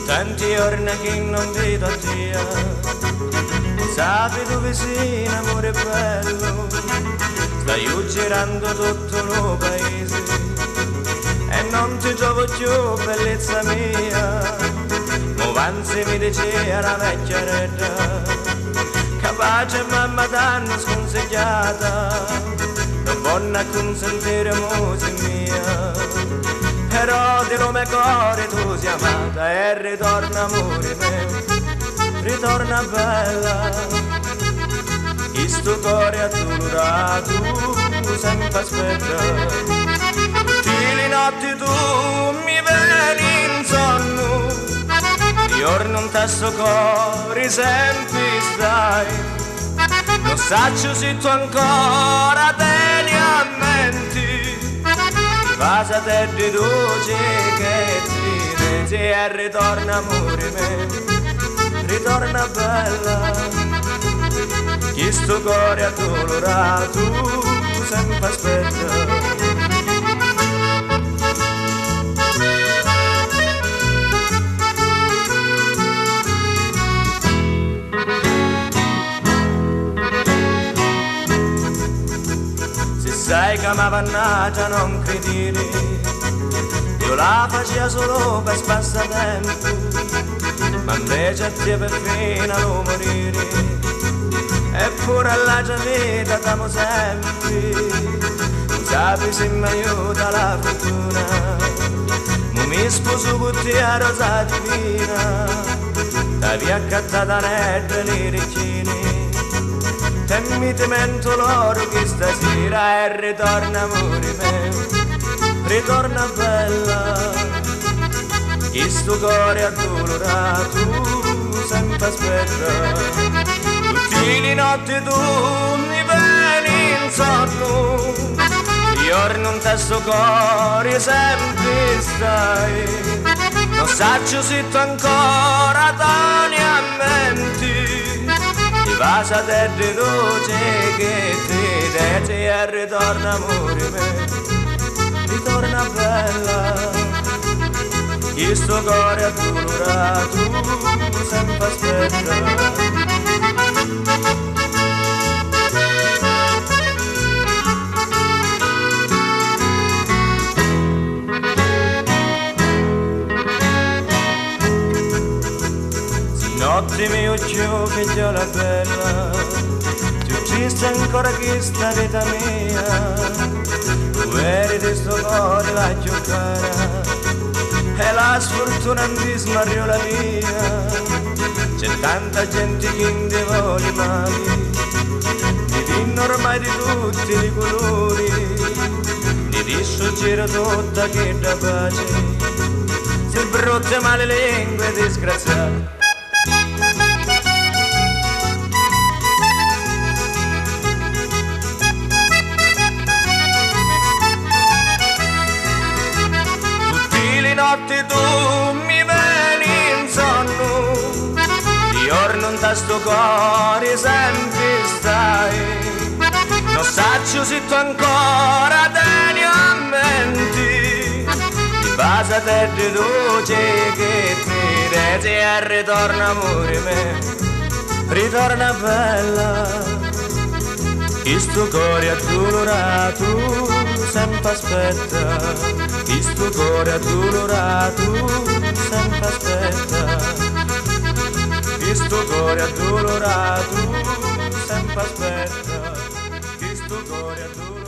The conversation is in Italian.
Tanti giorni che non vedo a te, sapi dove sei, amore bello, stai girando tutto il paese e non ti trovo più, bellezza mia. Movanzi mi diceva la vecchiaretta, capace mamma t'hanno sconsigliata, non buona consentire musica mia. Però di nome cuore tu sei amata e ritorna amore mio, ritorna bella. Questo cuore addolorato sempre aspetta, tutte le notti tu mi vieni in sonno, giorno un tasso cuore sempre stai, non saccio se tu ancora tieni a mente, casa te di dolce che ti vedi e ritorna amore mio, ritorna bella. Questo cuore addolorato sempre aspetta. Sai che m'avannaggia non credere, io la faceva solo per passatempo, ma invece a te per fine lo morire, eppure alla vita t'amo sempre, non sapi se mi aiuta la fortuna, mo mi sposo con te a rosa divina, t'avi accattata netta nei recini, e mi temento l'oro che stasera e ritorna amore mio, ritorna bella. Questo cuore addolorato sempre aspetta, tutte le notti tu mi vieni in sonno, giorno un tasto cuore sempre stai, non saccio se tu ancora tani a mente, Vasa te di dolce che ti deti e ritorna amore mio, ritorna bella. Questo cuore addolorato sempre aspetta. Notte mio occhio figliola bella, tu triste ancora questa vita mia, tu eri di sto cuore la più cara, e la sfortuna mi smarriò la via, c'è tanta gente che non ti vuole mai, ti vinno ormai di tutti i colori, ti discio gira tutta che da pace, se brutte male lingue disgraziate. Notte tu mi vieni in sonno, giorno un tasto cuore sempre stai, non saccio se tu ancora tieni a mente, di base te di dolce che ti reti e ritorna amore mio, ritorna bella. Questo cuore addolorato sempre aspetta, questo cuore addolorato sempre aspetta, questo cuore addolorato sempre aspetta, questo cuore addolorato.